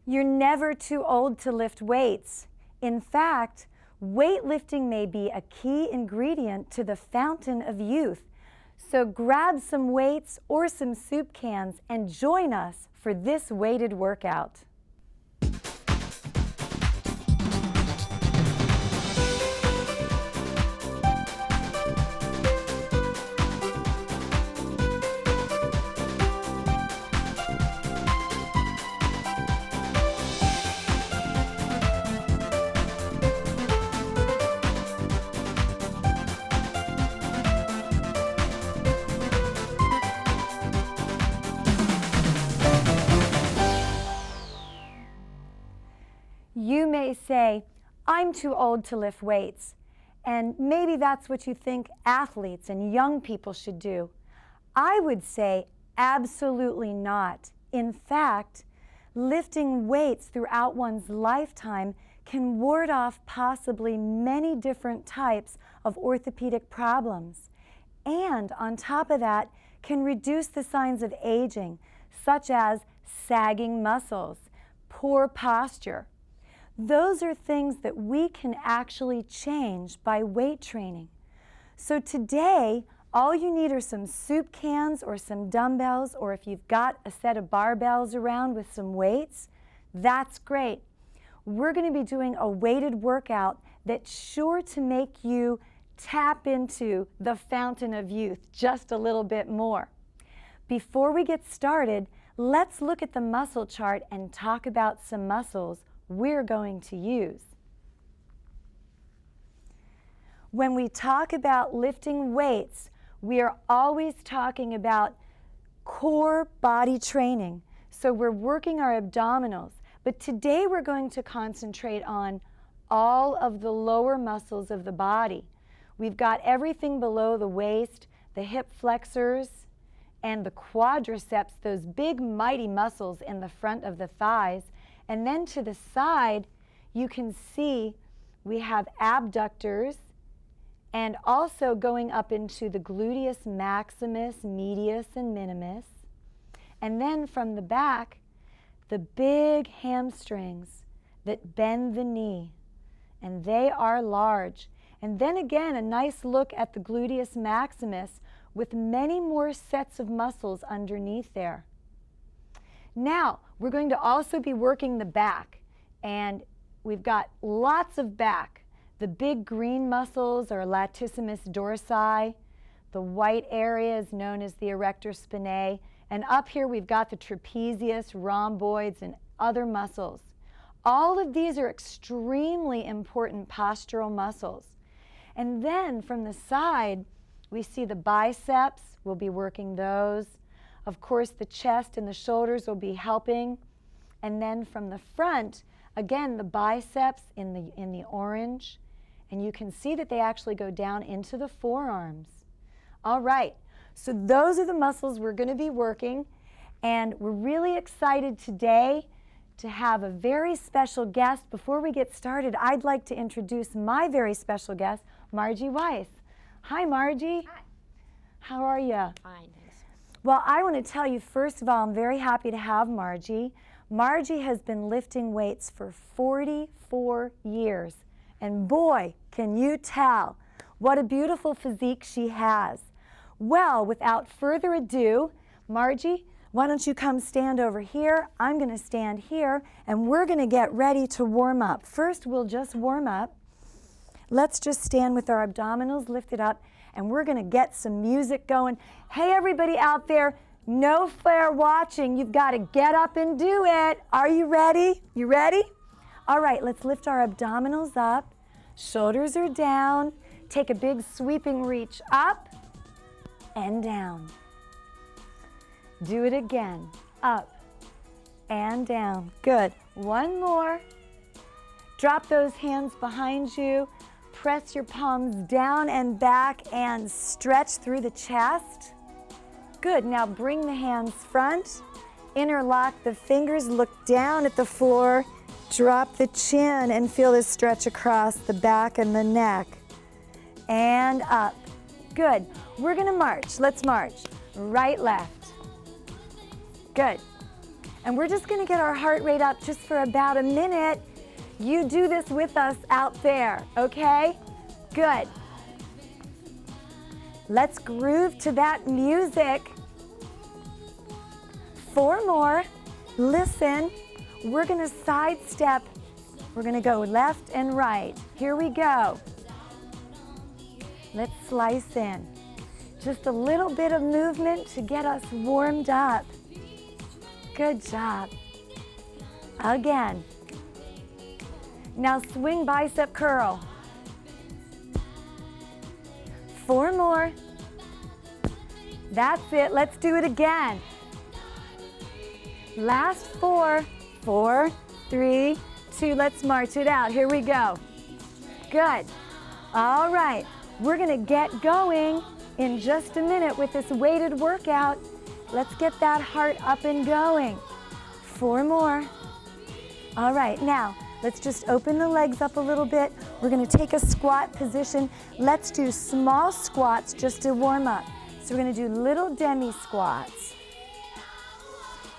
You're never too old to lift weights. In fact, weightlifting may be a key ingredient to the fountain of youth. So grab some weights or some soup cans and join us for this weighted workout. You may say, I'm too old to lift weights, and maybe that's what you think athletes and young people should do. I would say absolutely not. In fact, lifting weights throughout one's lifetime can ward off possibly many different types of orthopedic problems, and on top of that, can reduce the signs of aging, such as sagging muscles, poor posture. Those are things that we can actually change by weight training. So today, all you need are some soup cans or some dumbbells, or if you've got a set of barbells around with some weights, that's great. We're going to be doing a weighted workout that's sure to make you tap into the fountain of youth just a little bit more. Before we get started, let's look at the muscle chart and talk about some muscles we're going to use. When we talk about lifting weights, we are always talking about core body training. So we're working our abdominals, but today we're going to concentrate on all of the lower muscles of the body. We've got everything below the waist, the hip flexors, and the quadriceps, those big mighty muscles in the front of the thighs. And then to the side, you can see we have abductors and also going up into the gluteus maximus, medius, and minimus. And then from the back, the big hamstrings that bend the knee, and they are large. And then again, a nice look at the gluteus maximus with many more sets of muscles underneath there. Now, we're going to also be working the back, and we've got lots of back. The big green muscles are latissimus dorsi. The white area is known as the erector spinae. And up here we've got the trapezius, rhomboids, and other muscles. All of these are extremely important postural muscles. And then from the side, we see the biceps. We'll be working those. Of course, the chest and the shoulders will be helping. And then from the front, again, the biceps in the orange. And you can see that they actually go down into the forearms. All right, so those are the muscles we're going to be working. And we're really excited today to have a very special guest. Before we get started, I'd like to introduce my very special guest, Margie Weiss. Hi, Margie. Hi. How are you? Fine, thanks. Well, I want to tell you, first of all, I'm very happy to have Margie. Margie has been lifting weights for 44 years. And boy, can you tell what a beautiful physique she has. Well, without further ado, Margie, why don't you come stand over here? I'm going to stand here, and we're going to get ready to warm up. First, we'll just warm up. Let's just stand with our abdominals lifted up, and we're going to get some music going. Hey, everybody out there, no fair watching. You've got to get up and do it. Are you ready? You ready? All right, let's lift our abdominals up. Shoulders are down. Take a big sweeping reach up and down. Do it again. Up and down. Good. One more. Drop those hands behind you. Press your palms down and back and stretch through the chest. Good. Now bring the hands front. Interlock the fingers. Look down at the floor. Drop the chin and feel this stretch across the back and the neck. And up. Good. We're going to march. Let's march. Right, left. Good. And we're just gonna get our heart rate up just for about a minute. You do this with us out there, okay? Good. Let's groove to that music. 4 more. Listen, we're gonna sidestep. We're gonna go left and right. Here we go. Let's slice in. Just a little bit of movement to get us warmed up. Good job. Again. Now swing bicep curl. 4 more. That's it. Let's do it again. Last 4. 4, 3, 2. Let's march it out. Here we go. Good. All right. We're going to get going in just a minute with this weighted workout. Let's get that heart up and going. 4 more. All right. Now, let's just open the legs up a little bit. We're going to take a squat position. Let's do small squats just to warm up. So we're going to do little demi squats.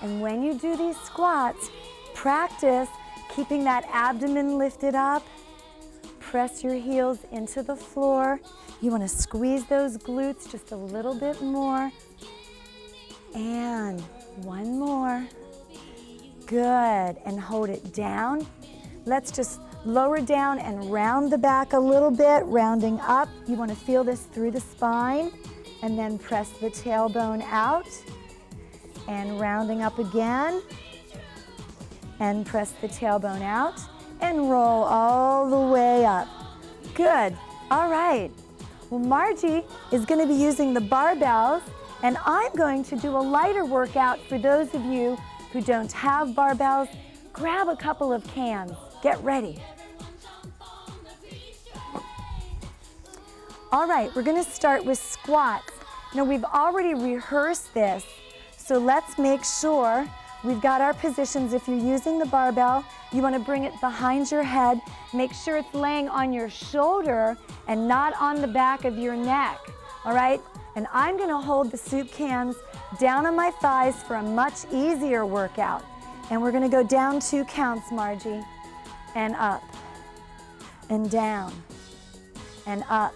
And when you do these squats, practice keeping that abdomen lifted up. Press your heels into the floor. You want to squeeze those glutes just a little bit more. And 1 more. Good. And hold it down. Let's just lower down and round the back a little bit, rounding up. You want to feel this through the spine. And then press the tailbone out. And rounding up again. And press the tailbone out. And roll all the way up. Good. All right. Well, Margie is going to be using the barbells, and I'm going to do a lighter workout for those of you who don't have barbells. Grab a couple of cans. Get ready. All right, we're going to start with squats. Now, we've already rehearsed this, so let's make sure we've got our positions. If you're using the barbell, you want to bring it behind your head. Make sure it's laying on your shoulder and not on the back of your neck, all right? And I'm going to hold the soup cans down on my thighs for a much easier workout. And we're going to go down 2 counts, Margie, and up, and down, and up.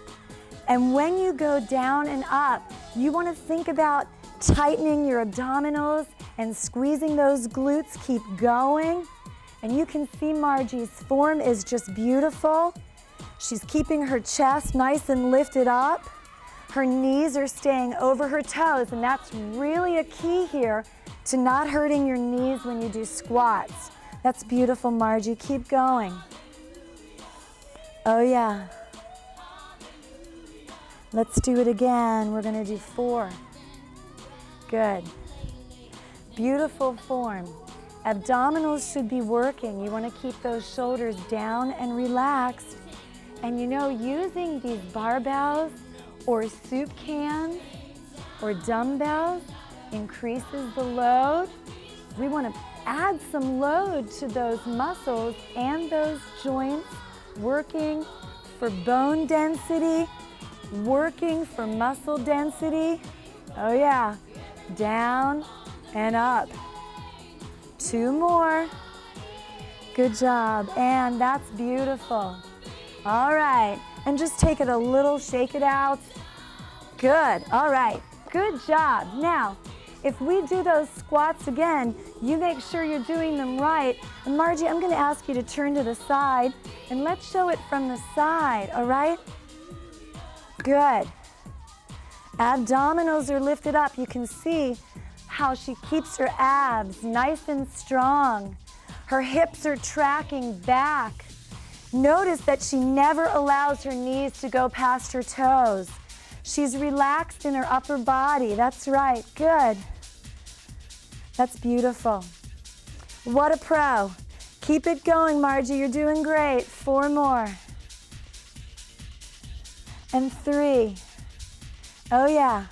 And when you go down and up, you want to think about tightening your abdominals and squeezing those glutes. Keep going. And you can see Margie's form is just beautiful. She's keeping her chest nice and lifted up. Her knees are staying over her toes, and that's really a key here to not hurting your knees when you do squats. That's beautiful, Margie. Keep going. Oh, yeah. Let's do it again. We're going to do 4. Good. Beautiful form. Abdominals should be working. You want to keep those shoulders down and relaxed. And you know, using these barbells or soup cans or dumbbells increases the load. We want to add some load to those muscles and those joints, working for bone density, working for muscle density. Oh yeah, down and up. 2 more. Good job, and that's beautiful. All right, and just take it a little, shake it out. Good, all right, good job. Now, if we do those squats again, you make sure you're doing them right. And Margie, I'm gonna ask you to turn to the side, and let's show it from the side, all right? Good. Abdominals are lifted up. You can see how she keeps her abs nice and strong. Her hips are tracking back. Notice that she never allows her knees to go past her toes. She's relaxed in her upper body. That's right. Good. That's beautiful. What a pro. Keep it going, Margie. You're doing great. 4 more. And 3. Oh, yeah.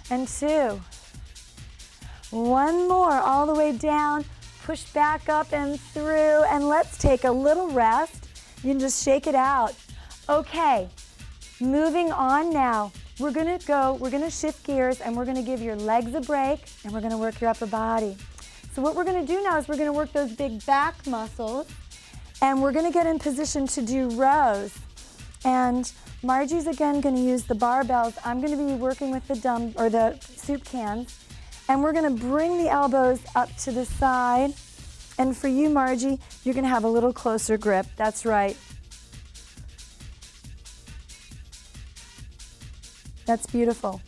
And 2. 1 more, all the way down. Push back up and through. And let's take a little rest. You can just shake it out. Okay, moving on now. We're gonna shift gears, and we're gonna give your legs a break, and we're gonna work your upper body. So what we're going to do now is we're going to work those big back muscles, and we're going to get in position to do rows. And Margie's again going to use the barbells. I'm going to be working with the soup cans, and we're going to bring the elbows up to the side. And for you, Margie, you're going to have a little closer grip. That's right. That's beautiful.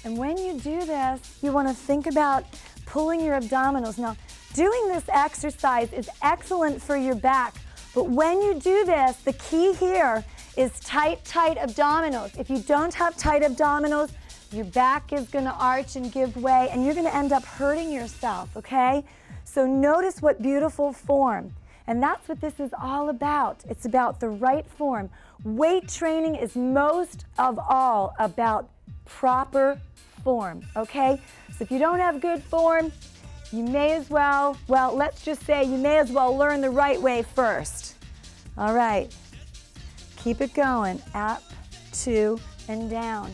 And when you do this, you want to think about pulling your abdominals. Now, doing this exercise is excellent for your back, but when you do this, the key here is tight, tight abdominals. If you don't have tight abdominals, your back is going to arch and give way, and you're going to end up hurting yourself, okay? So notice what beautiful form. And that's what this is all about. It's about the right form. Weight training is most of all about proper form, okay? So if you don't have good form, you may as well, let's just say you may as well learn the right way first. All right. Keep it going. Up, 2, and down.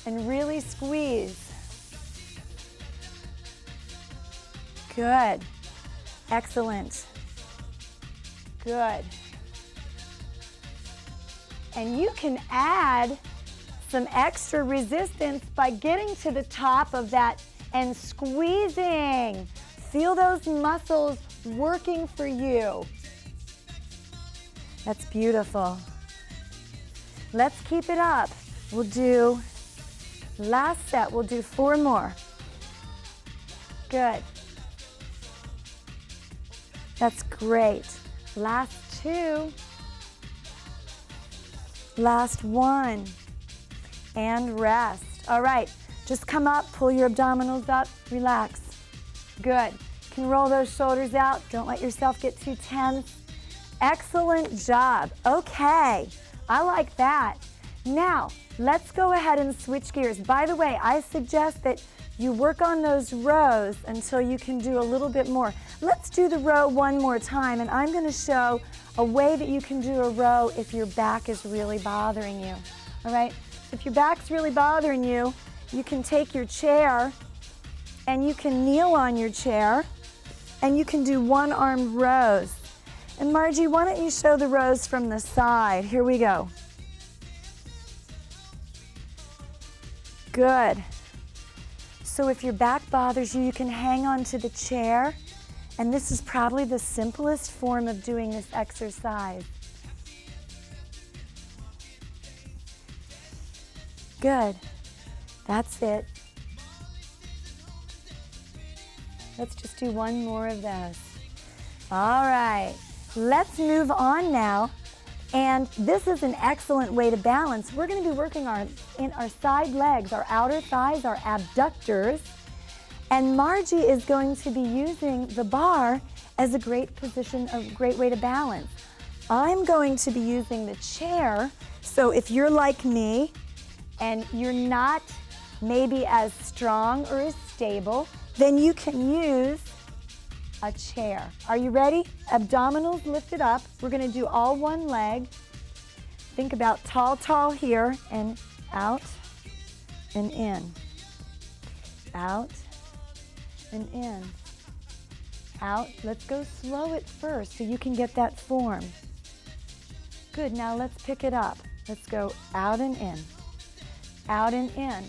And really squeeze. Good. Excellent. Good. And you can add some extra resistance by getting to the top of that and squeezing. Feel those muscles working for you. That's beautiful. Let's keep it up. We'll do, last set, we'll do 4 more. Good. That's great. Last 2. Last 1. And rest. All right, just come up, pull your abdominals up, relax. Good. You can roll those shoulders out. Don't let yourself get too tense. Excellent job. Okay, I like that. Now, let's go ahead and switch gears. By the way, I suggest that you work on those rows until you can do a little bit more. Let's do the row one more time, and I'm going to show a way that you can do a row if your back is really bothering you. All right? If your back's really bothering you, you can take your chair and you can kneel on your chair and you can do one-armed rows. And Margie, why don't you show the rows from the side? Here we go. Good. So if your back bothers you, you can hang on to the chair, and this is probably the simplest form of doing this exercise. Good. That's it. Let's just do one more of those. All right. Let's move on now. And this is an excellent way to balance. We're going to be working in our side legs, our outer thighs, our abductors. And Margie is going to be using the bar as a great position, a great way to balance. I'm going to be using the chair. So if you're like me and you're not maybe as strong or as stable, then you can use a chair. Are you ready? Abdominals lifted up. We're going to do all one leg. Think about tall, tall here, and out and in. Out and in. Out. Let's go slow at first so you can get that form. Good. Now let's pick it up. Let's go out and in. Out and in.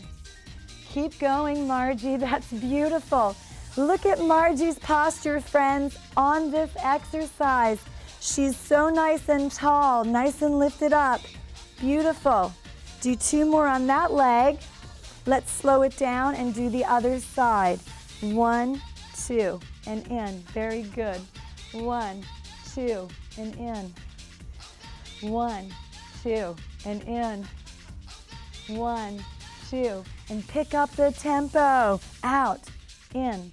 Keep going, Margie. That's beautiful. Look at Margie's posture, friends, on this exercise. She's so nice and tall, nice and lifted up. Beautiful. Do 2 more on that leg. Let's slow it down and do the other side. 1, 2, and in. Very good. 1, 2, and in. 1, 2, and in. 1, 2, and pick up the tempo. Out, in,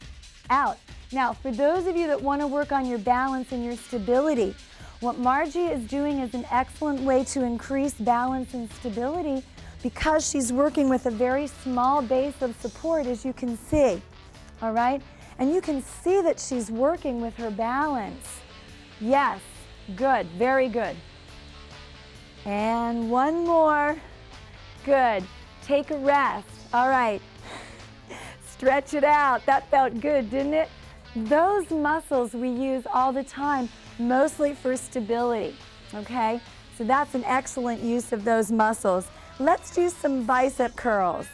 out. Now, for those of you that want to work on your balance and your stability, what Margie is doing is an excellent way to increase balance and stability because she's working with a very small base of support, as you can see, all right? And you can see that she's working with her balance. Yes, good, very good. And 1 more. Good. Take a rest. All right. Stretch it out. That felt good, didn't it? Those muscles we use all the time, mostly for stability, okay? So that's an excellent use of those muscles. Let's do some bicep curls.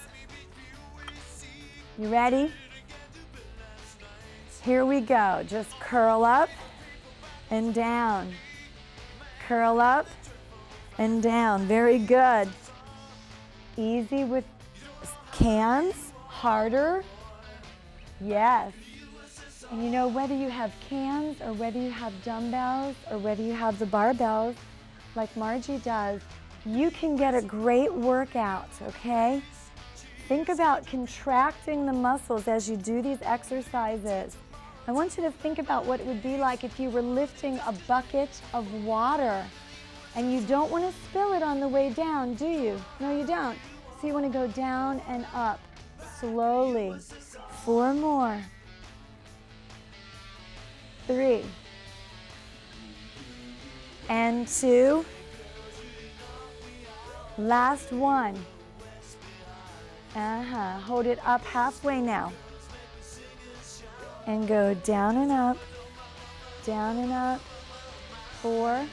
You ready? Here we go. Just curl up and down. Curl up and down. Very good. Easy with cans. Harder. Yes. And you know, whether you have cans or whether you have dumbbells or whether you have the barbells, like Margie does, you can get a great workout, okay? Think about contracting the muscles as you do these exercises. I want you to think about what it would be like if you were lifting a bucket of water and you don't want to spill it on the way down, do you? No, you don't. So you want to go down and up slowly. 4 more. 3 and 2. Last one. Hold it up halfway now. And go down and up, down and up. 4.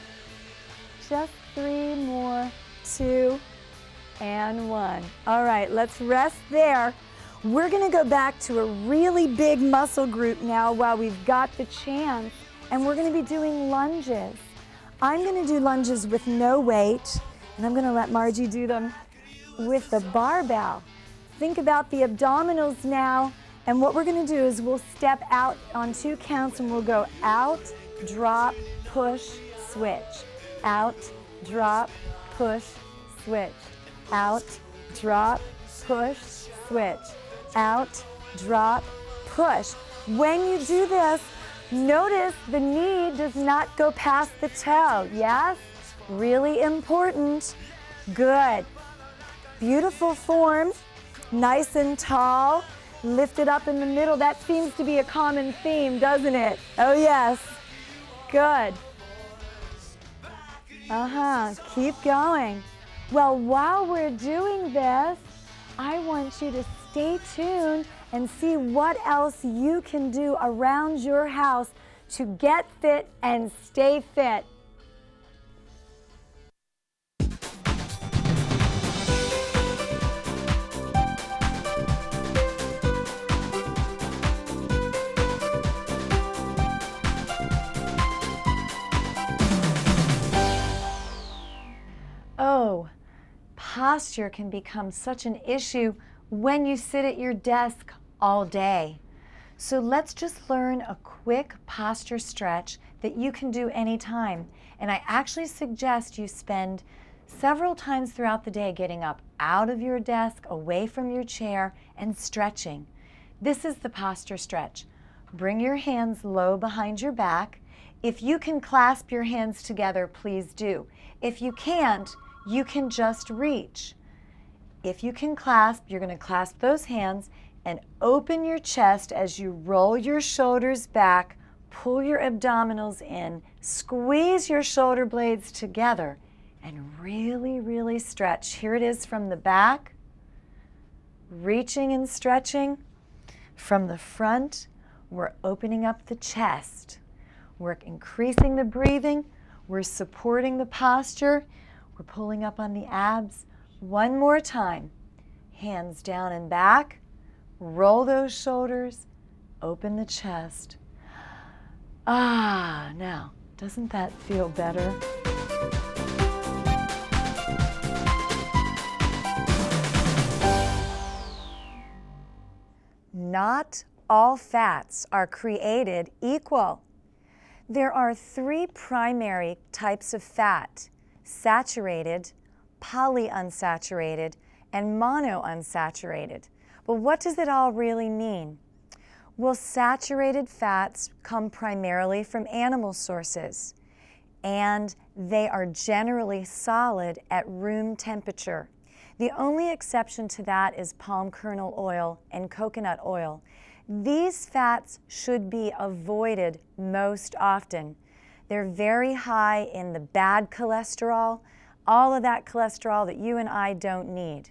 Just 3 more. 2 and 1. All right, let's rest there. We're going to go back to a really big muscle group now while we've got the chance, and we're going to be doing lunges. I'm going to do lunges with no weight, and I'm going to let Margie do them with the barbell. Think about the abdominals now, and what we're going to do is we'll step out on 2 counts, and we'll go out, drop, push, switch. Out, drop, push, switch. Out, drop, push, switch. Out, drop, push. When you do this, notice the knee does not go past the toe. Yes? Really important. Good. Beautiful form. Nice and tall. Lift it up in the middle. That seems to be a common theme, doesn't it? Oh, yes. Good. Keep going. Well, while we're doing this, I want you to stay tuned and see what else you can do around your house to get fit and stay fit. Oh, posture can become such an issue when you sit at your desk all day. So let's just learn a quick posture stretch that you can do anytime. And I actually suggest you spend several times throughout the day getting up out of your desk, away from your chair, and stretching. This is the posture stretch. Bring your hands low behind your back. If you can clasp your hands together, please do. If you can't, you can just reach. If you can clasp, you're going to clasp those hands and open your chest as you roll your shoulders back, pull your abdominals in, squeeze your shoulder blades together, and really, really stretch. Here it is from the back, reaching and stretching. From the front, we're opening up the chest. We're increasing the breathing. We're supporting the posture. We're pulling up on the abs. One more time. Hands down and back. Roll those shoulders. Open the chest. Now, doesn't that feel better? Not all fats are created equal. There are 3 primary types of fat: saturated, polyunsaturated, and monounsaturated. But what does it all really mean? Well, saturated fats come primarily from animal sources, and they are generally solid at room temperature. The only exception to that is palm kernel oil and coconut oil. These fats should be avoided most often. They're very high in the bad cholesterol, all of that cholesterol that you and I don't need.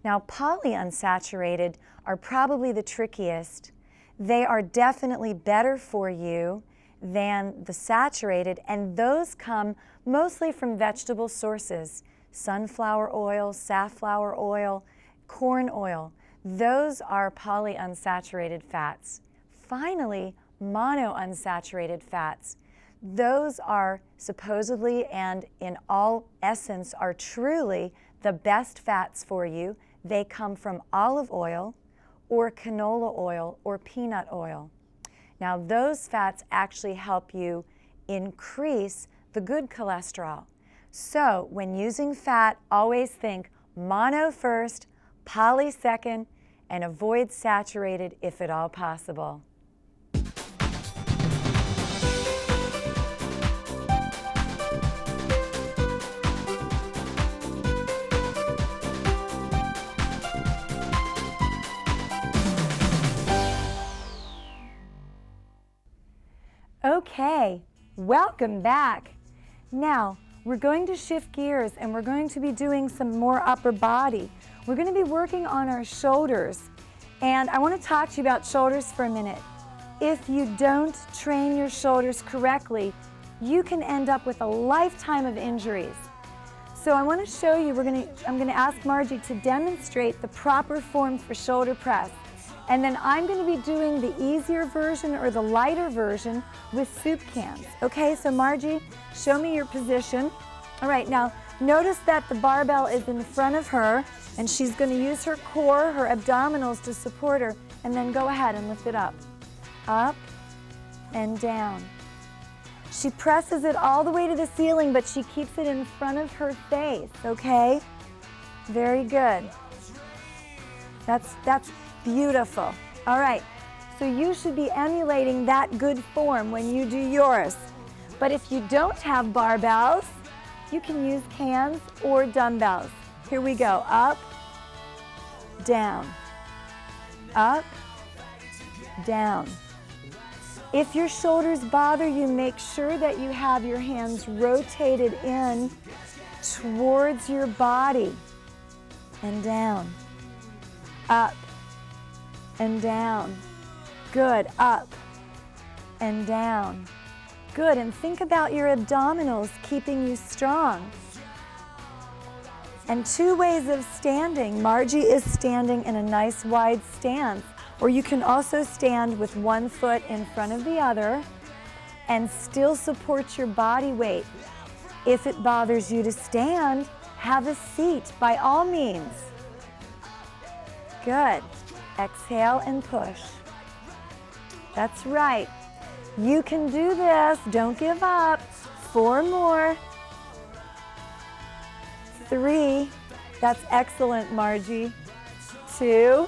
Now, polyunsaturated are probably the trickiest. They are definitely better for you than the saturated, and those come mostly from vegetable sources. Sunflower oil, safflower oil, corn oil. Those are polyunsaturated fats. Finally, monounsaturated fats. Those are supposedly and in all essence are truly the best fats for you. They come from olive oil or canola oil or peanut oil. Now those fats actually help you increase the good cholesterol. So when using fat, always think mono first, poly second, and avoid saturated if at all possible. Okay, welcome back. Now, we're going to shift gears and we're going to be doing some more upper body. We're going to be working on our shoulders. And I want to talk to you about shoulders for a minute. If you don't train your shoulders correctly, you can end up with a lifetime of injuries. So I want to show you, I'm going to ask Margie to demonstrate the proper form for shoulder press. And then I'm going to be doing the easier version or the lighter version with soup cans. Okay, so Margie, show me your position. All right, now notice that the barbell is in front of her and she's going to use her core, her abdominals to support her, and then go ahead and lift it up. Up and down. She presses it all the way to the ceiling, but she keeps it in front of her face, okay? Very good. That's beautiful. All right, so you should be emulating that good form when you do yours. But if you don't have barbells, you can use cans or dumbbells. Here we go. Up, down, up, down. If your shoulders bother you, make sure that you have your hands rotated in towards your body and down, up, and down. Good. Up and down. Good. And think about your abdominals keeping you strong. And two ways of standing. Margie is standing in a nice wide stance, or you can also stand with one foot in front of the other and still support your body weight. If it bothers you to stand, have a seat by all means. Good. Exhale and push. That's right. You can do this. Don't give up. 4 more. 3. That's excellent, Margie. 2.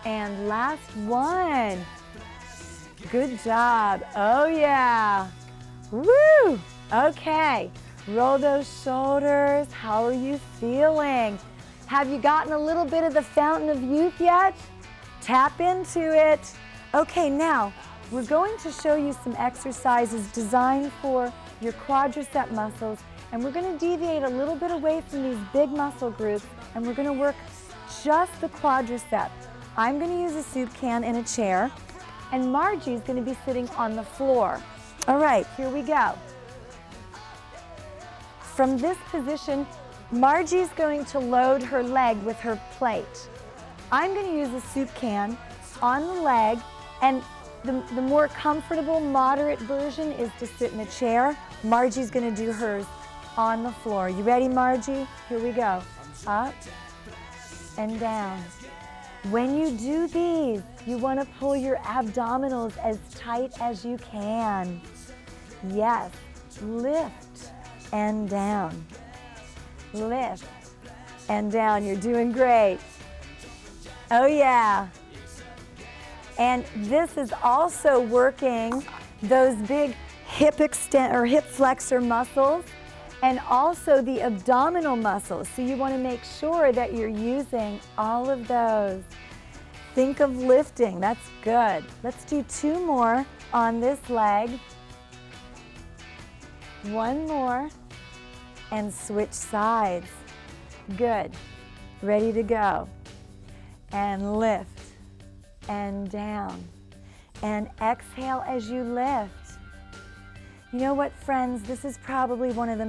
And last 1. Good job. Oh, yeah. Woo! Okay. Roll those shoulders. How are you feeling? Have you gotten a little bit of the fountain of youth yet? Tap into it. Okay, now we're going to show you some exercises designed for your quadricep muscles, and we're going to deviate a little bit away from these big muscle groups, and we're going to work just the quadricep. I'm going to use a soup can in a chair, and Margie's going to be sitting on the floor. All right, here we go. From this position, Margie's going to load her leg with her plate. I'm going to use a soup can on the leg, and the more comfortable, moderate version is to sit in a chair. Margie's going to do hers on the floor. You ready, Margie? Here we go. Up and down. When you do these, you want to pull your abdominals as tight as you can. Yes, lift and down. Lift and down. You're doing great. Oh yeah. And this is also working those big hip flexor muscles and also the abdominal muscles. So you want to make sure that you're using all of those. Think of lifting. That's good. Let's do 2 more on this leg. 1 more. And switch sides. Good. Ready to go. And lift and down. And exhale as you lift. You know what, friends? This is probably one of the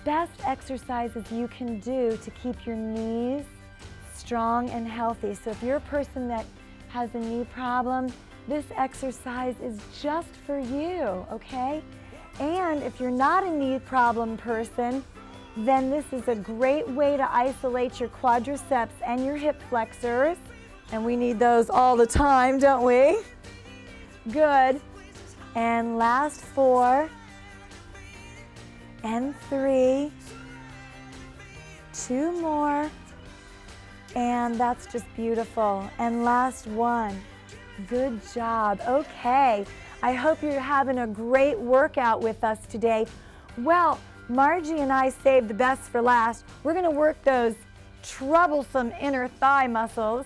best exercises you can do to keep your knees strong and healthy. So if you're a person that has a knee problem, this exercise is just for you, okay? And if you're not a knee problem person, then this is a great way to isolate your quadriceps and your hip flexors. And we need those all the time, don't we? Good. And last 4 and 3. 2 more. And that's just beautiful. And last 1. Good job. Okay. I hope you're having a great workout with us today. Well, Margie and I saved the best for last. We're going to work those troublesome inner thigh muscles.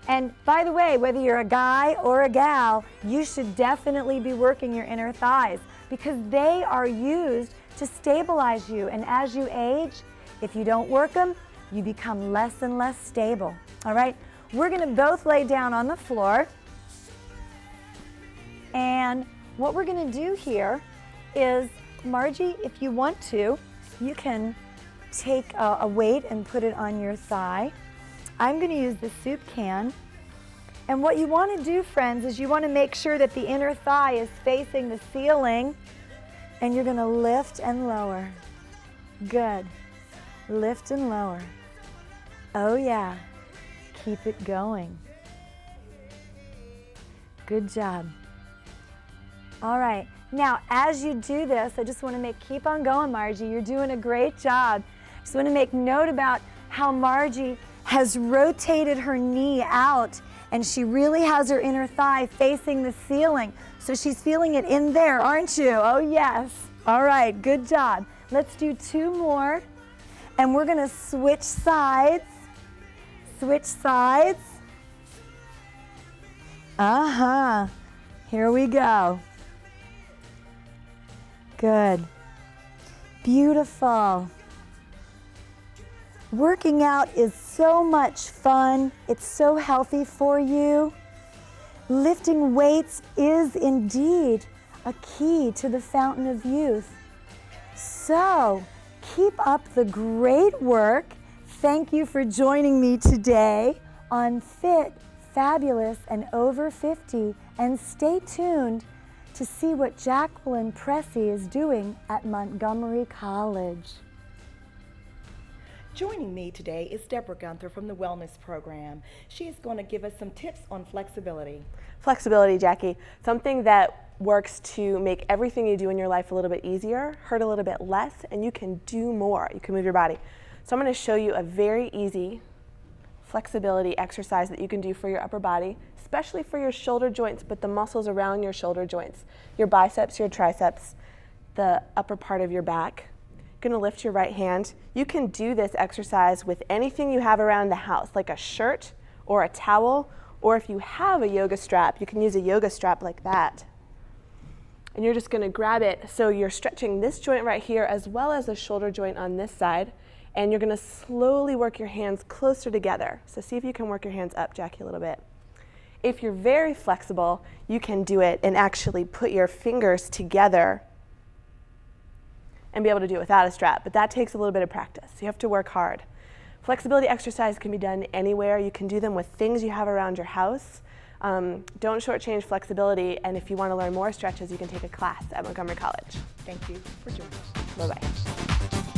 And by the way, whether you're a guy or a gal, you should definitely be working your inner thighs because they are used to stabilize you. And as you age, if you don't work them, you become less and less stable. All right? We're going to both lay down on the floor. And what we're going to do here is, Margie, if you want to, you can take a weight and put it on your thigh. I'm going to use the soup can. And what you want to do, friends, is you want to make sure that the inner thigh is facing the ceiling. And you're going to lift and lower. Good. Lift and lower. Oh, yeah. Keep it going. Good job. All right. Now, as you do this, I just want to keep on going, Margie. You're doing a great job. Just want to make note about how Margie has rotated her knee out and she really has her inner thigh facing the ceiling. So she's feeling it in there, aren't you? Oh, yes. All right, good job. Let's do 2 more. And we're going to switch sides. Switch sides. Here we go. Good. Beautiful. Working out is so much fun. It's so healthy for you. Lifting weights is indeed a key to the fountain of youth. So, keep up the great work. Thank you for joining me today on Fit, Fabulous, and Over 50. And stay tuned to see what Jacqueline Pressey is doing at Montgomery College. Joining me today is Deborah Gunther from the Wellness Program. She is going to give us some tips on flexibility. Flexibility, Jackie, something that works to make everything you do in your life a little bit easier, hurt a little bit less, and you can do more. You can move your body. So I'm going to show you a very easy flexibility exercise that you can do for your upper body, especially for your shoulder joints, but the muscles around your shoulder joints, your biceps, your triceps, the upper part of your back. You're going to lift your right hand. You can do this exercise with anything you have around the house, like a shirt or a towel, or if you have a yoga strap, you can use a yoga strap like that. And you're just going to grab it so you're stretching this joint right here as well as the shoulder joint on this side, and you're going to slowly work your hands closer together. So see if you can work your hands up, Jackie, a little bit. If you're very flexible, you can do it and actually put your fingers together and be able to do it without a strap, but that takes a little bit of practice. You have to work hard. Flexibility exercise can be done anywhere. You can do them with things you have around your house. Don't shortchange flexibility, and if you want to learn more stretches, you can take a class at Montgomery College. Thank you for joining us. Bye-bye.